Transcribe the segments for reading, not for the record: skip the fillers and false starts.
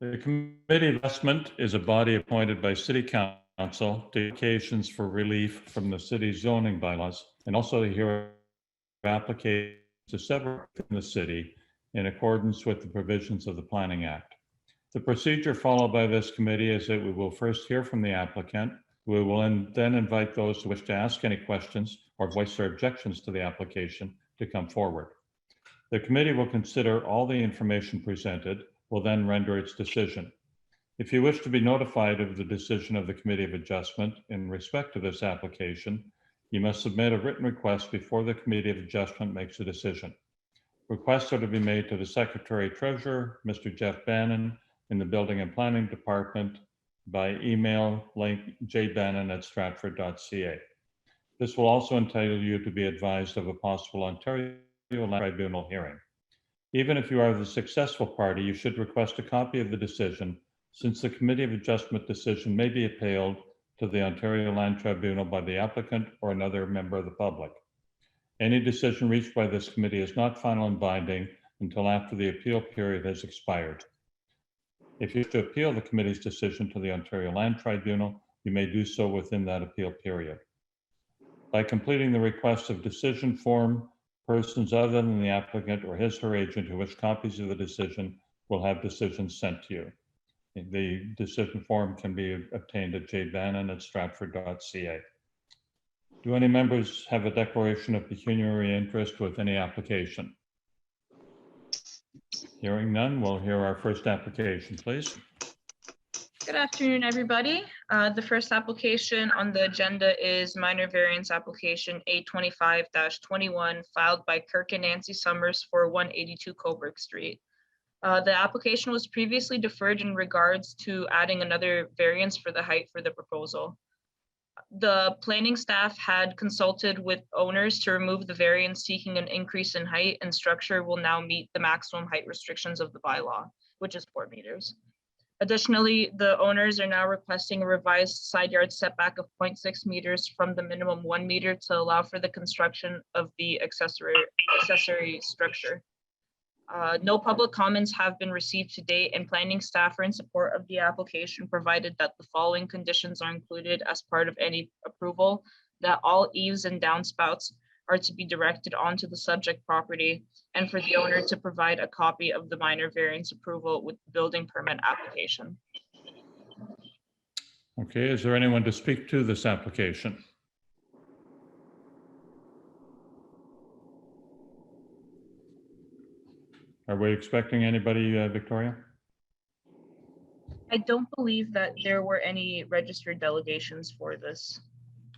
The Committee of Adjustment is a body appointed by City Council to applications for relief from the city's zoning bylaws and also to hear applications to several in the city in accordance with the provisions of the Planning Act. The procedure followed by this committee is that we will first hear from the applicant. We will then invite those who wish to ask any questions or voice their objections to the application to come forward. The committee will consider all the information presented, will then render its decision. If you wish to be notified of the decision of the Committee of Adjustment in respect to this application, you must submit a written request before the Committee of Adjustment makes a decision. Requests are to be made to the Secretary Treasurer, Mr. Jeff Bannon, in the Building and Planning Department by email link jbannon@stratford.ca. This will also entitle you to be advised of a possible Ontario Land Tribunal hearing. Even if you are the successful party, you should request a copy of the decision, since the Committee of Adjustment decision may be appealed to the Ontario Land Tribunal by the applicant or another member of the public. Any decision reached by this committee is not final and binding until after the appeal period has expired. If you wish to appeal the committee's decision to the Ontario Land Tribunal, you may do so within that appeal period. By completing the request of decision form, persons other than the applicant or his or her agent who wish copies of the decision will have decisions sent to you. The decision form can be obtained at jbannon@stratford.ca. Do any members have a declaration of pecuniary interest with any application? Hearing none, we'll hear our first application, please. Good afternoon, everybody. The first application on the agenda is minor variance application A25-21 filed by Kirk and Nancy Summers for 182 Coburg Street. The application was previously deferred in regards to adding another variance for the height for the proposal. The planning staff had consulted with owners to remove the variance seeking an increase in height, and structure will now meet the maximum height restrictions of the bylaw, which is 4 meters. Additionally, the owners are now requesting a revised side yard setback of 0.6 meters from the minimum 1 meter to allow for the construction of the accessory structure. No public comments have been received to date, and planning staff are in support of the application, provided that the following conditions are included as part of any approval: that all eaves and downspouts are to be directed onto the subject property, and for the owner to provide a copy of the minor variance approval with the building permit application. Okay, is there anyone to speak to this application? Are we expecting anybody, Victoria? I don't believe that there were any registered delegations for this.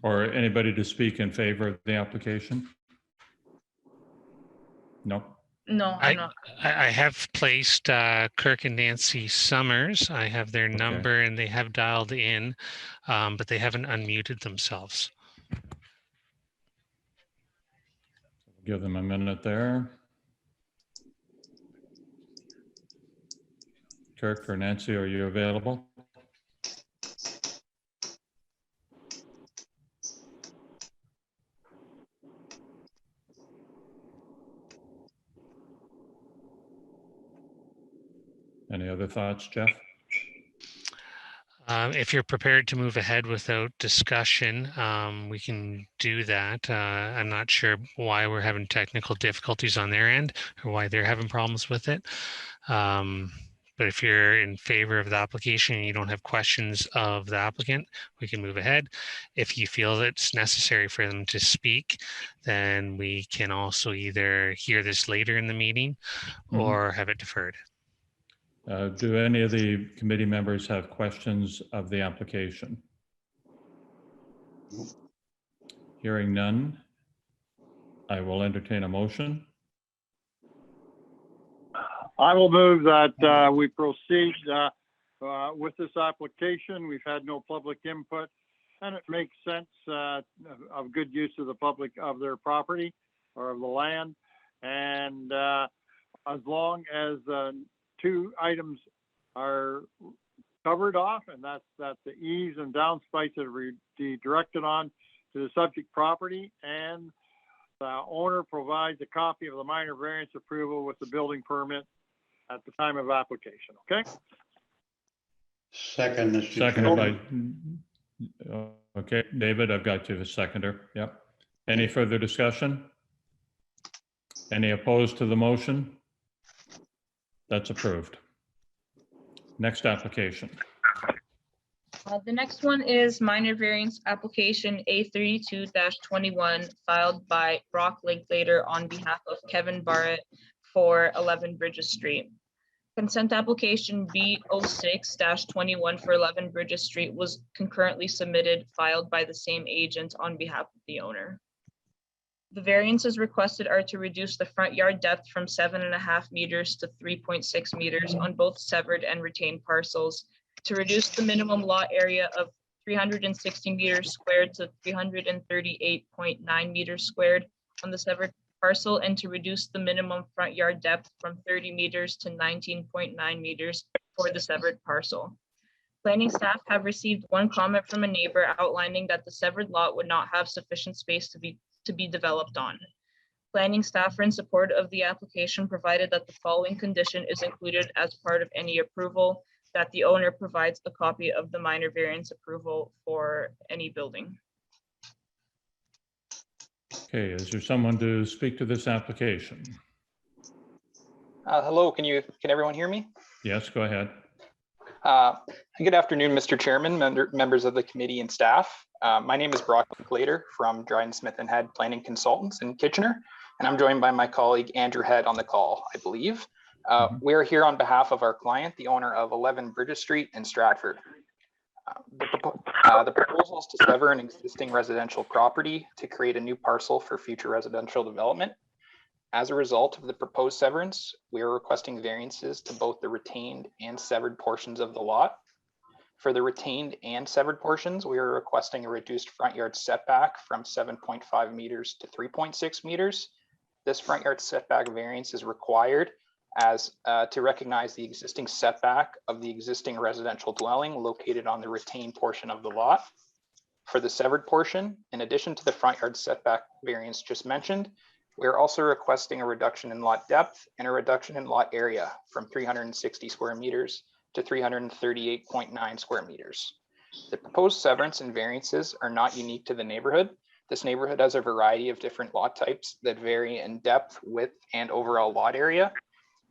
Or anybody to speak in favor of the application? No? No, I'm not. I have placed Kirk and Nancy Summers. I have their number and they have dialed in, but they haven't unmuted themselves. Give them a minute there. Kirk or Nancy, are you available? Any other thoughts, Jeff? If you're prepared to move ahead without discussion, we can do that. I'm not sure why we're having technical difficulties on their end or why they're having problems with it. But if you're in favor of the application and you don't have questions of the applicant, we can move ahead. If you feel it's necessary for them to speak, then we can also either hear this later in the meeting or have it deferred. Do any of the committee members have questions of the application? Hearing none, I will entertain a motion. I will move that we proceed with this application. We've had no public input, and it makes sense of good use of the public of their property or of the land. And as long as 2 items are covered off, and that's that the eaves and downspouts are directed on to the subject property, and the owner provides a copy of the minor variance approval with the building permit at the time of application. Okay. Second, Mr. Seconded Chairman. by, okay, David, I've got you the seconder. Yep. Any further discussion? Any opposed to the motion? That's approved. Next application. The next one is minor variance application A32-21 filed by Brock Linklater on behalf of Kevin Barrett for 11 Bridges Street. Consent application B06-21 for 11 Bridges Street was concurrently submitted, filed by the same agent on behalf of the owner. The variances requested are to reduce the front yard depth from 7.5 meters to 3.6 meters on both severed and retained parcels, to reduce the minimum lot area of 360 meters squared to 338.9 meters squared on the severed parcel, and to reduce the minimum front yard depth from 30 meters to 19.9 meters for the severed parcel. Planning staff have received one comment from a neighbor outlining that the severed lot would not have sufficient space to be developed on. Planning staff are in support of the application, provided that the following condition is included as part of any approval: that the owner provides a copy of the minor variance approval for any building. Okay, is there someone to speak to this application? Hello, can everyone hear me? Yes, go ahead. Good afternoon, Mr. Chairman, members of the committee and staff. My name is Brock Linklater from Dryden Smith and Head Planning Consultants in Kitchener, and I'm joined by my colleague Andrew Head on the call, I believe. We are here on behalf of our client, the owner of 11 Bridges Street in Stratford. The proposal is to sever an existing residential property to create a new parcel for future residential development. As a result of the proposed severance, we are requesting variances to both the retained and severed portions of the lot. For the retained and severed portions, we are requesting a reduced front yard setback from 7.5 meters to 3.6 meters. This front yard setback variance is required as to recognize the existing setback of the existing residential dwelling located on the retained portion of the lot. For the severed portion, in addition to the front yard setback variance just mentioned, we are also requesting a reduction in lot depth and a reduction in lot area from 360 square meters to 338.9 square meters. The proposed severance and variances are not unique to the neighborhood. This neighborhood has a variety of different lot types that vary in depth, width, and overall lot area.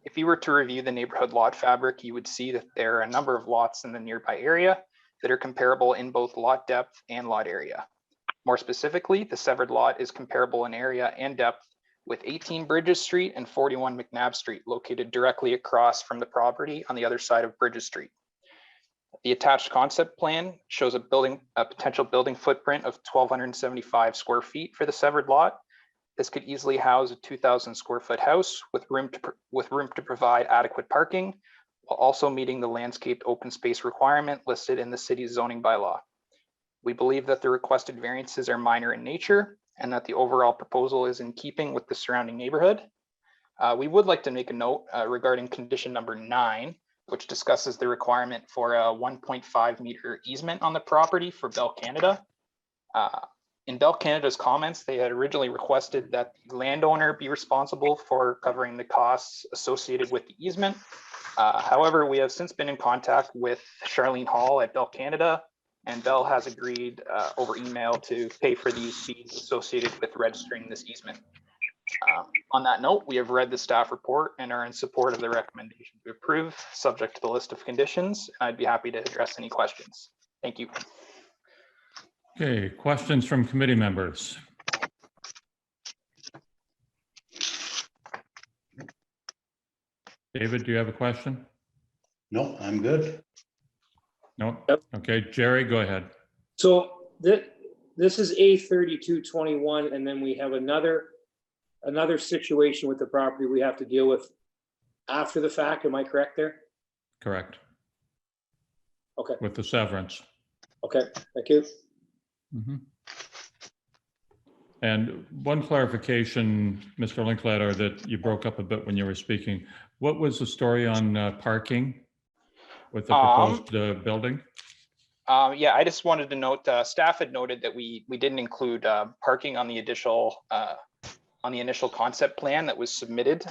If you were to review the neighborhood lot fabric, you would see that there are a number of lots in the nearby area that are comparable in both lot depth and lot area. More specifically, the severed lot is comparable in area and depth with 18 Bridges Street and 41 McNabb Street located directly across from the property on the other side of Bridges Street. The attached concept plan shows a potential building footprint of 1,275 square feet for the severed lot. This could easily house a 2,000 square foot house with room to provide adequate parking, while also meeting the landscaped open space requirement listed in the city's zoning bylaw. We believe that the requested variances are minor in nature and that the overall proposal is in keeping with the surrounding neighborhood. We would like to make a note regarding condition number 9, which discusses the requirement for a 1.5 meter easement on the property for Bell Canada. In Bell Canada's comments, they had originally requested that the landowner be responsible for covering the costs associated with the easement. However, we have since been in contact with Charlene Hall at Bell Canada, and Bell has agreed over email to pay for these fees associated with registering this easement. On that note, we have read the staff report and are in support of the recommendation to approve, subject to the list of conditions. I'd be happy to address any questions. Thank you. Okay, questions from committee members? David, do you have a question? No, I'm good. No? Yep. Okay, Jerry, go ahead. So this is A32-21, and then we have another situation with the property we have to deal with after the fact. Am I correct there? Correct. Okay. With the severance. Okay, thank you. Mhm. And one clarification, Mr. Linklater, that you broke up a bit when you were speaking. What was the story on parking with the proposed building? Yeah, I just wanted to note, staff had noted that we didn't include parking on the initial concept plan that was submitted.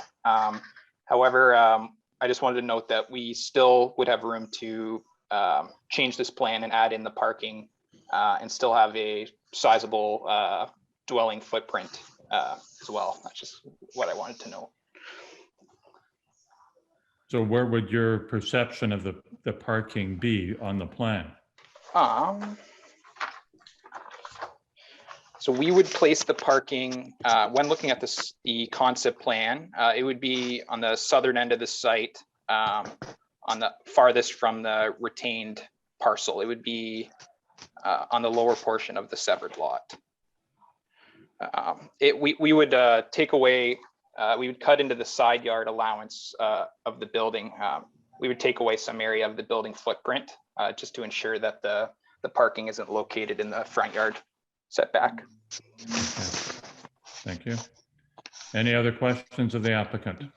However, I just wanted to note that we still would have room to change this plan and add in the parking and still have a sizable dwelling footprint as well. That's just what I wanted to know. So where would your perception of the parking be on the plan? So we would place the parking, when looking at the concept plan, it would be on the southern end of the site, on the farthest from the retained parcel. It would be on the lower portion of the severed lot. We would take away, we would cut into the side yard allowance of the building. We would take away some area of the building footprint just to ensure that the parking isn't located in the front yard setback. Okay. Thank you. Any other questions of the applicant?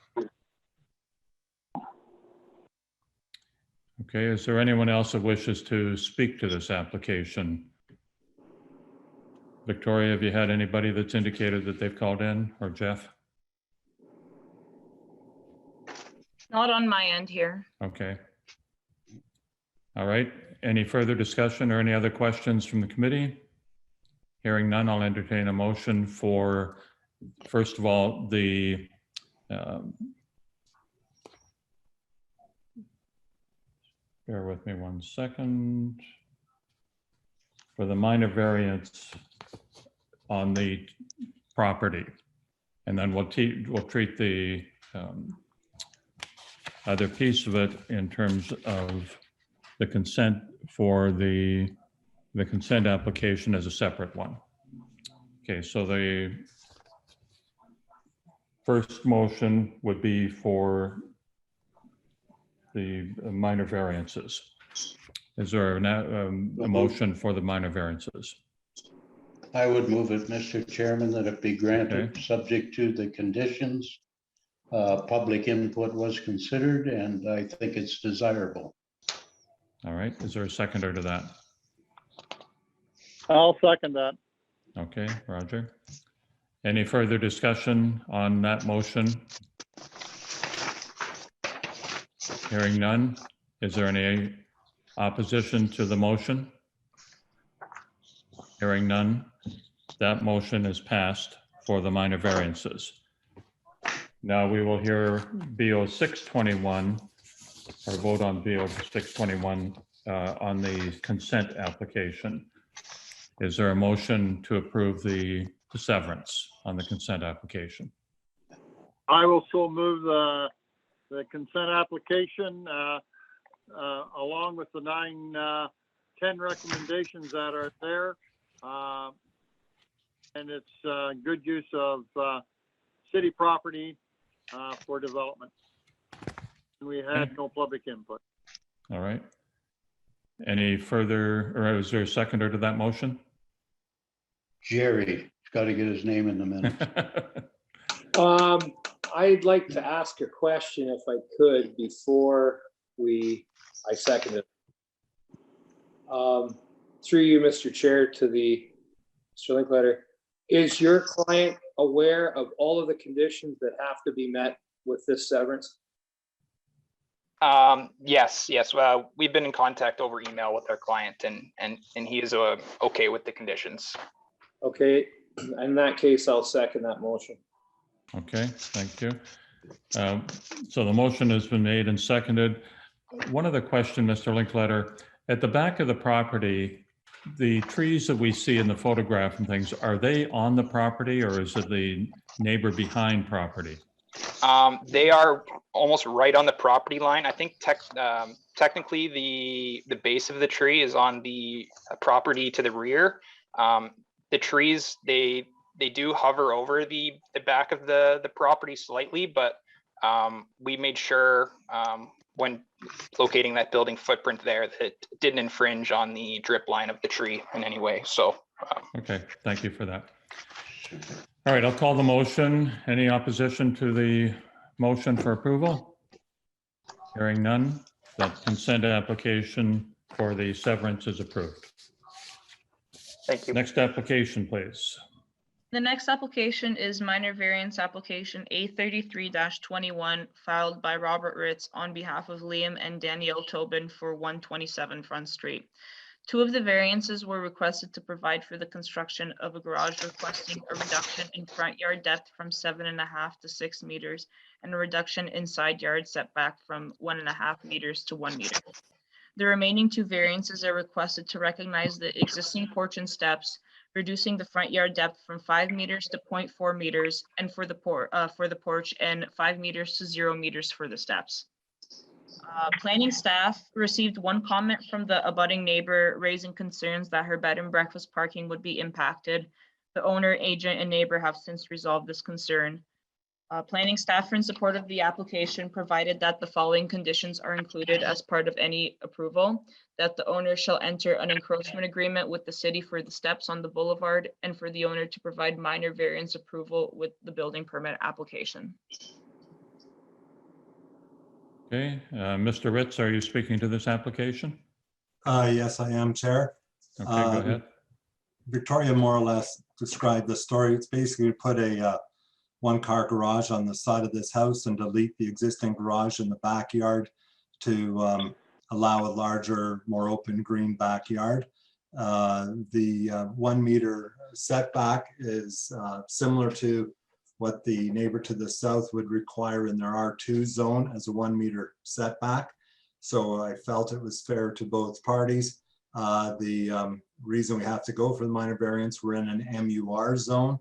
Okay, is there anyone else that wishes to speak to this application? Victoria, have you had anybody that's indicated that they've called in, or Jeff? Not on my end here. Okay. All right, any further discussion or any other questions from the committee? Hearing none, I'll entertain a motion for, first of all, the bear with me 1 second. For the minor variance on the property. And then we'll treat the other piece of it in terms of the consent for the consent application as a separate one. Okay, so the first motion would be for the minor variances. Is there a motion for the minor variances? I would move it, Mr. Chairman, that it be granted, Okay. subject to the conditions. Public input was considered, and I think it's desirable. All right, is there a seconder to that? I'll second that. Okay, Roger. Any further discussion on that motion? Hearing none. Is there any opposition to the motion? Hearing none. That motion is passed for the minor variances. Now we will hear BO 621, or vote on BO 621 on the consent application. Is there a motion to approve the severance on the consent application? I will so move the consent application along with the 9-10 recommendations that are there. And it's good use of city property for development. We had no public input. All right. Any further, or is there a seconder to that motion? Jerry, got to get his name in the minutes. I'd like to ask a question if I could before I second it. Through you, Mr. Chair, to Mr. Linkletter, is your client aware of all of the conditions that have to be met with this severance? Yes. We've been in contact over email with our client, and he is okay with the conditions. Okay, in that case, I'll second that motion. Okay, thank you. So the motion has been made and seconded. One other question, Mr. Linkletter. At the back of the property, the trees that we see in the photograph and things, are they on the property or is it the neighbor behind property? They are almost right on the property line. I think technically the base of the tree is on the property to the rear. The trees, they do hover over the back of the property slightly, but we made sure when locating that building footprint there that it didn't infringe on the drip line of the tree in any way. So Okay, thank you for that. All right, I'll call the motion. Any opposition to the motion for approval? Hearing none, that consent application for the severance is approved. thank you. Next application, please. The next application is minor variance application A33-21 filed by Robert Ritz on behalf of Liam and Danielle Tobin for 127 Front Street. Two of the variances were requested to provide for the construction of a garage, requesting a reduction in front yard depth from 7.5 to 6 meters and a reduction in side yard setback from 1.5 meters to 1 meter. The remaining two variances are requested to recognize the existing porch and steps, reducing the front yard depth from 5 meters to 0.4 meters, and for the porch, and 5 meters to 0 meters for the steps. Planning staff received one comment from the abutting neighbor raising concerns that her bed and breakfast parking would be impacted. The owner, agent, and neighbor have since resolved this concern. Planning staff are in support of the application, provided that the following conditions are included as part of any approval: that the owner shall enter an encroachment agreement with the city for the steps on the boulevard, and for the owner to provide minor variance approval with the building permit application. Okay, Mr. Ritz, are you speaking to this application? Yes, I am, Chair. Okay, go ahead. Victoria more or less described the story. It's basically put a one-car garage on the side of this house and delete the existing garage in the backyard to allow a larger, more open green backyard. The 1 meter setback is similar to what the neighbor to the south would require in their R2 zone as a 1 meter setback. So I felt it was fair to both parties. The reason we have to go for the minor variance, we're in an MUR zone,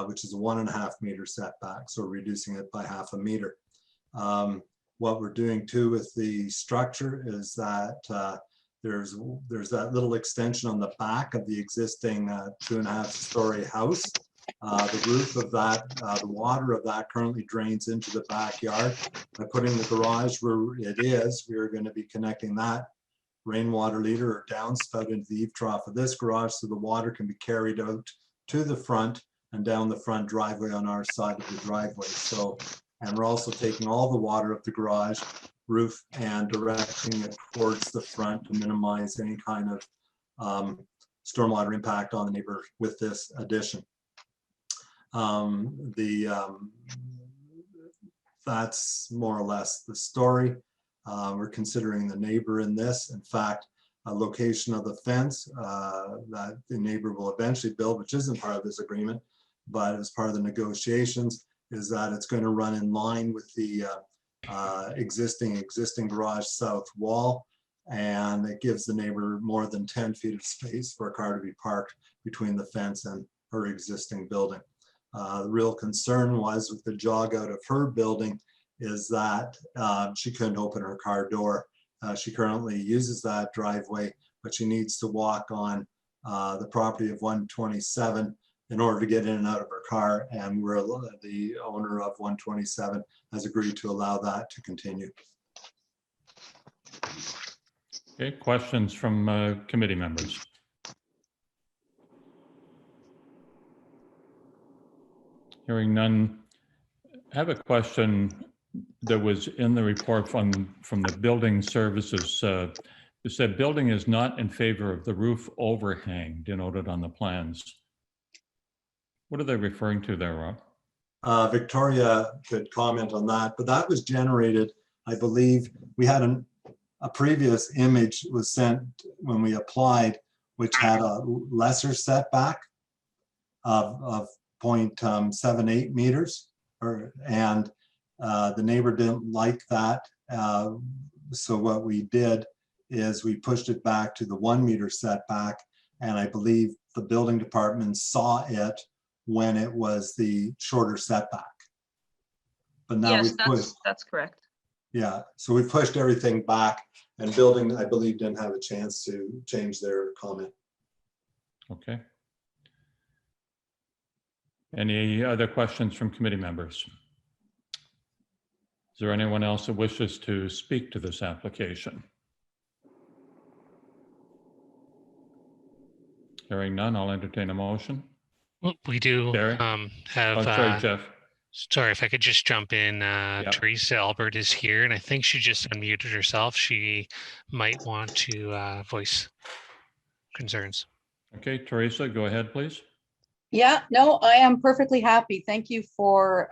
which is a 1.5 meter setback, so reducing it by 0.5 meter. What we're doing too with the structure is that there's that little extension on the back of the existing 2.5-story house. The roof of that, the water of that currently drains into the backyard. By putting the garage where it is, we are going to be connecting that rainwater leader or downspout into the eave trough of this garage, so the water can be carried out to the front and down the front driveway on our side of the driveway. So, and we're also taking all the water of the garage roof and directing it towards the front to minimize any kind of stormwater impact on the neighbor with this addition. That's more or less the story. We're considering the neighbor in this. In fact, a location of the fence that the neighbor will eventually build, which isn't part of this agreement, but as part of the negotiations, is that it's going to run in line with the existing garage south wall, and it gives the neighbor more than 10 feet of space for a car to be parked between the fence and her existing building. The real concern was with the jog out of her building is that she couldn't open her car door. She currently uses that driveway, but she needs to walk on the property of 127 in order to get in and out of her car, and the owner of 127 has agreed to allow that to continue. Okay, questions from committee members? Hearing none, I have a question that was in the report from the building services. It said building is not in favor of the roof overhang denoted on the plans. What are they referring to there, Rob? Victoria could comment on that, but that was generated, I believe, we had a previous image was sent when we applied, which had a lesser setback of 0.78 meters, and the neighbor didn't like that. So what we did is we pushed it back to the 1 meter setback, and I believe the building department saw it when it was the shorter setback. But now yes, that's correct. Yeah, so we pushed everything back, and building, I believe, didn't have a chance to change their comment. Okay. Any other questions from committee members? Is there anyone else that wishes to speak to this application? Hearing none, I'll entertain a motion. Well, we do have. Oh, sorry, Jeff. Sorry, if I could just jump in. Teresa Albert is here, and I think she just unmuted herself. She might want to voice concerns. Okay, Teresa, go ahead, please. Yeah, no, I am perfectly happy. Thank you for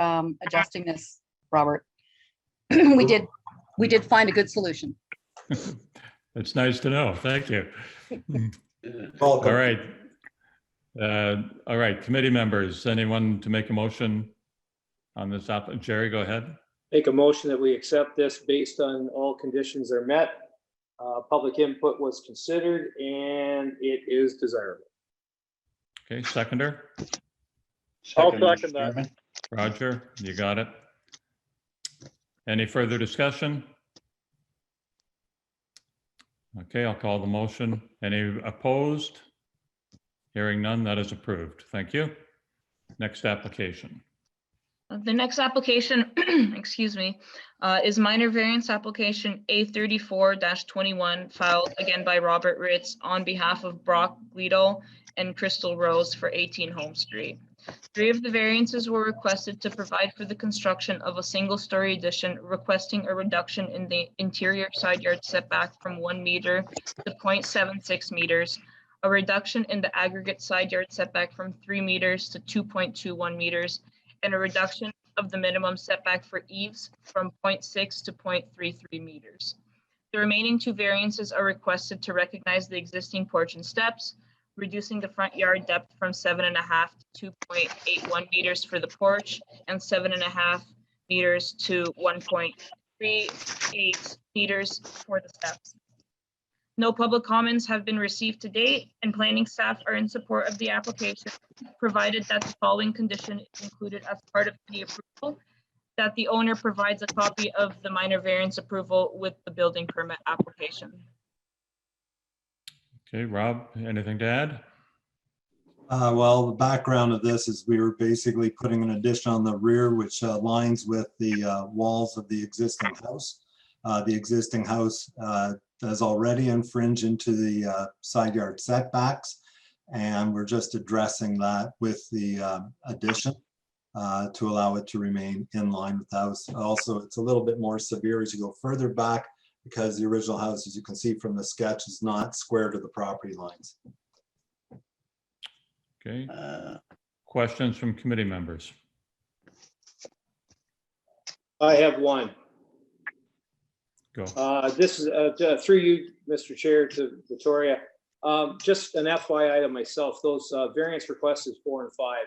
adjusting this, Robert. We did find a good solution. It's nice to know. Thank you. All Welcome. right. All right, committee members, anyone to make a motion on this? Jerry, go ahead. Make a motion that we accept this based on all conditions are met. Public input was considered and it is desirable. Okay, seconder. I'll Mr. second that. Chairman. Roger, you got it. Any further discussion? Okay, I'll call the motion. Any opposed? Hearing none, that is approved. Thank you. Next application. The next application, excuse me, is minor variance application A34-21, filed again by Robert Ritz on behalf of Brock Guido and Crystal Rose for 18 Home Street. 3 of the variances were requested to provide for the construction of a single-story addition, requesting a reduction in the interior side yard setback from 1 meter to 0.76 meters, a reduction in the aggregate side yard setback from 3 meters to 2.21 meters, and a reduction of the minimum setback for eaves from 0.6 to 0.33 meters. The remaining 2 variances are requested to recognize the existing porch and steps, reducing the front yard depth from 7.5 to 2.81 meters for the porch and 7.5 meters to 1.38 meters for the steps. No public comments have been received to date, and planning staff are in support of the application, provided that the following condition is included as part of the approval, that the owner provides a copy of the minor variance approval with the building permit application. Okay, Rob, anything to add? Well, the background of this is we were basically putting an addition on the rear, which aligns with the walls of the existing house. The existing house does already infringe into the side yard setbacks, and we're just addressing that with the addition to allow it to remain in line with the house. Also, it's a little bit more severe as you go further back, because the original house, as you can see from the sketch, is not square to the property lines. Okay. Questions from committee members? I have one. Go. This is through you, Mr. Chair, to Victoria. Just an FYI to myself, those variance requests is 4 and 5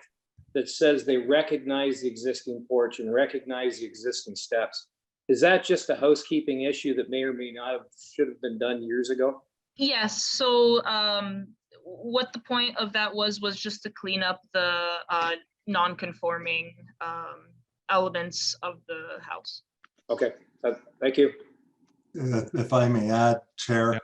that says they recognize the existing porch and recognize the existing steps. Is that just a housekeeping issue that may or may not have should have been done years ago? Yes, so what the point of that was just to clean up the non-conforming elements of the house. Okay, thank you. If I may add, Chair,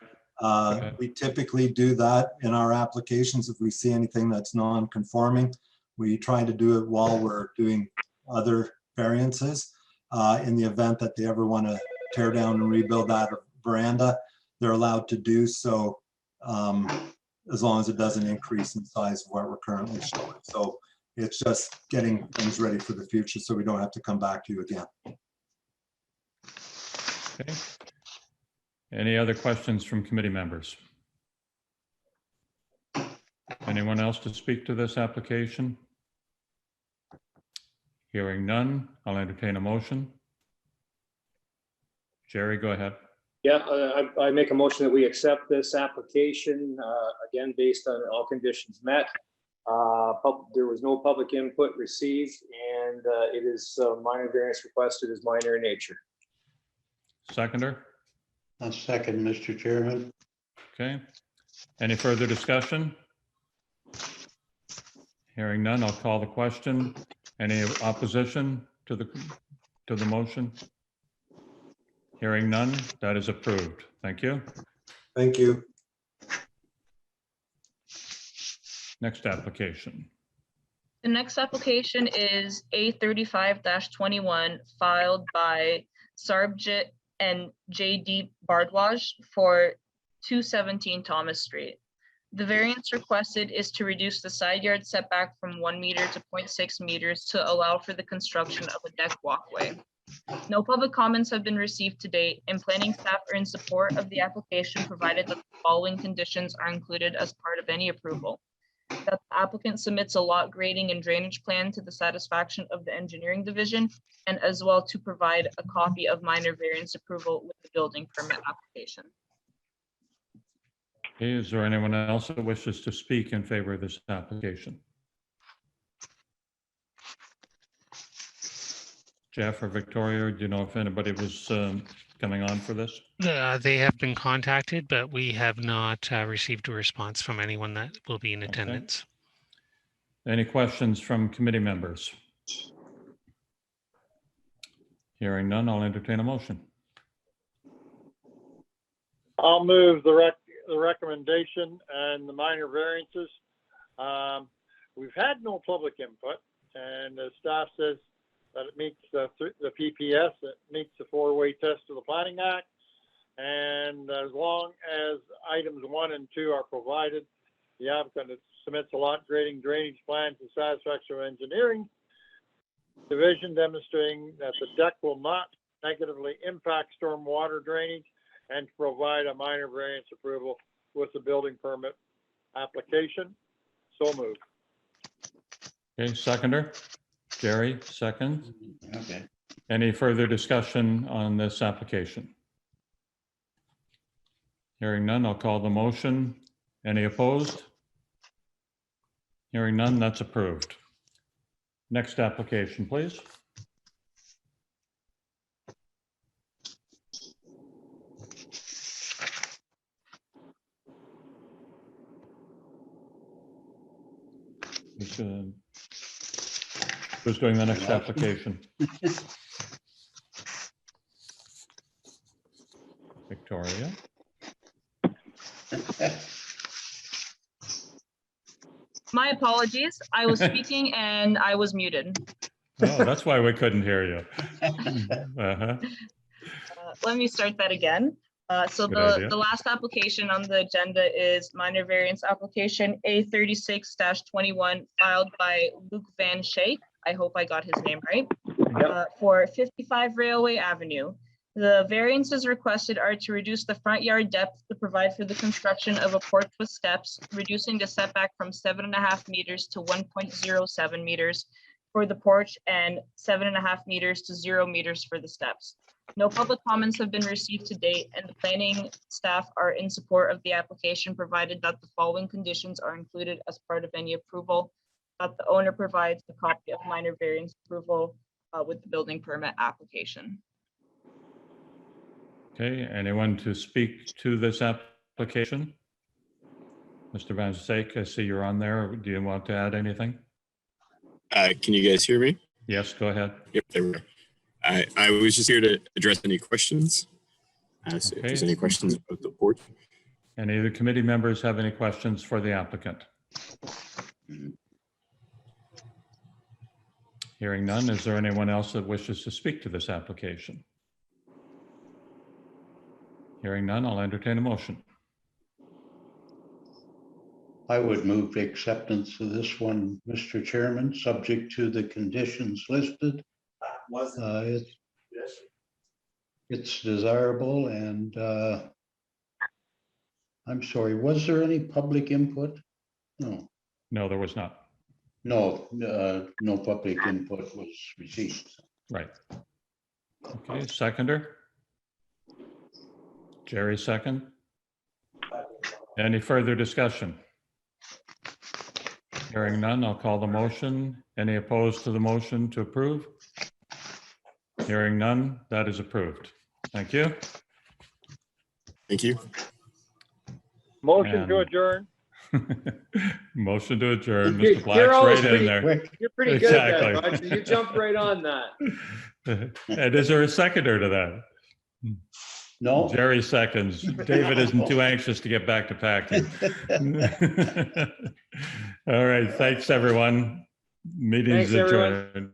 we typically do that in our applications. If we see anything that's non-conforming, we try to do it while we're doing other variances. In the event that they ever want to tear down and rebuild that veranda, they're allowed to do so, as long as it doesn't increase in size of what we're currently showing. So it's just getting things ready for the future so we don't have to come back to you again. Okay. Any other questions from committee members? Anyone else to speak to this application? Hearing none, I'll entertain a motion. Jerry, go ahead. Yeah, I make a motion that we accept this application, again, based on all conditions met. There was no public input received, and it is minor variance requested is minor in nature. Seconder? I'll second, Mr. Chairman. Okay. Any further discussion? Hearing none, I'll call the question. Any opposition to the motion? Hearing none, that is approved. Thank you. Thank you. Next application. The next application is A35-21, filed by Sarbjit and J.D. Bardwaj for 217 Thomas Street. The variance requested is to reduce the side yard setback from 1 meter to 0.6 meters to allow for the construction of a deck walkway. No public comments have been received to date, and planning staff are in support of the application, provided that the following conditions are included as part of any approval. that the applicant submits a lot grading and drainage plan to the satisfaction of the engineering division, and as well to provide a copy of minor variance approval with the building permit application. Okay, is there anyone else that wishes to speak in favor of this application? Jeff or Victoria, do you know if anybody was coming on for this? They have been contacted, but we have not received a response from anyone that will be in Okay. attendance. Any questions from committee members? Hearing none, I'll entertain a motion. I'll move the recommendation and the minor variances. We've had no public input, and the staff says that it meets the PPS, it meets the four-way test of the Planning Act. And as long as items 1 and 2 are provided, the applicant submits a lot grading drainage plan to satisfaction of engineering division demonstrating that the deck will not negatively impact stormwater drainage, and to provide a minor variance approval with the building permit application. So moved. Okay, seconder, Jerry, second. Okay. Any further discussion on this application? Hearing none, I'll call the motion. Any opposed? Hearing none, that's approved. Next application, please. Who's doing the next application? Victoria. My apologies. I was speaking and I was muted. Oh, that's why we couldn't hear you. Uh-huh. Let me start that again. So Good idea. the last application on the agenda is minor variance application A36-21 filed by Luke Van Schaik. I hope I got his name right. For 55 Railway Avenue. The variances requested are to reduce the front yard depth to provide for the construction of a porch with steps, reducing the setback from 7.5 meters to 1.07 meters for the porch and 7.5 meters to 0 meters for the steps. No public comments have been received to date, and the planning staff are in support of the application, provided that the following conditions are included as part of any approval: that the owner provides a copy of minor variance approval with the building permit application. Okay, anyone to speak to this application? Mr. Van Schaik, I see you're on there. Do you want to add anything? Can you guys hear me? Yes, go ahead. Yep, there we go. I was just here to address any questions. So if Okay. there's any questions about the porch. Any of the committee members have any questions for the applicant? Hearing none, is there anyone else that wishes to speak to this application? Hearing none, I'll entertain a motion. I would move the acceptance of this one, Mr. Chairman, subject to the conditions listed. It's desirable, and I'm sorry, was there any public input? No. No, there was not. No, no public input was received. Right. Okay, seconder? Jerry, second. Any further discussion? Hearing none, I'll call the motion. Any opposed to the motion to approve? Hearing none, that is approved. Thank you. Thank you. Motion to And- adjourn. Motion to adjourn. You're Mr. Black's always right in there. Quick, You're pretty good at that, Exactly. bud. You jumped right on that. And is there a seconder to that? no, Jerry seconds. David isn't too anxious to get back to packing. All right, thanks, everyone. Meeting's Thanks, everyone. adjourned.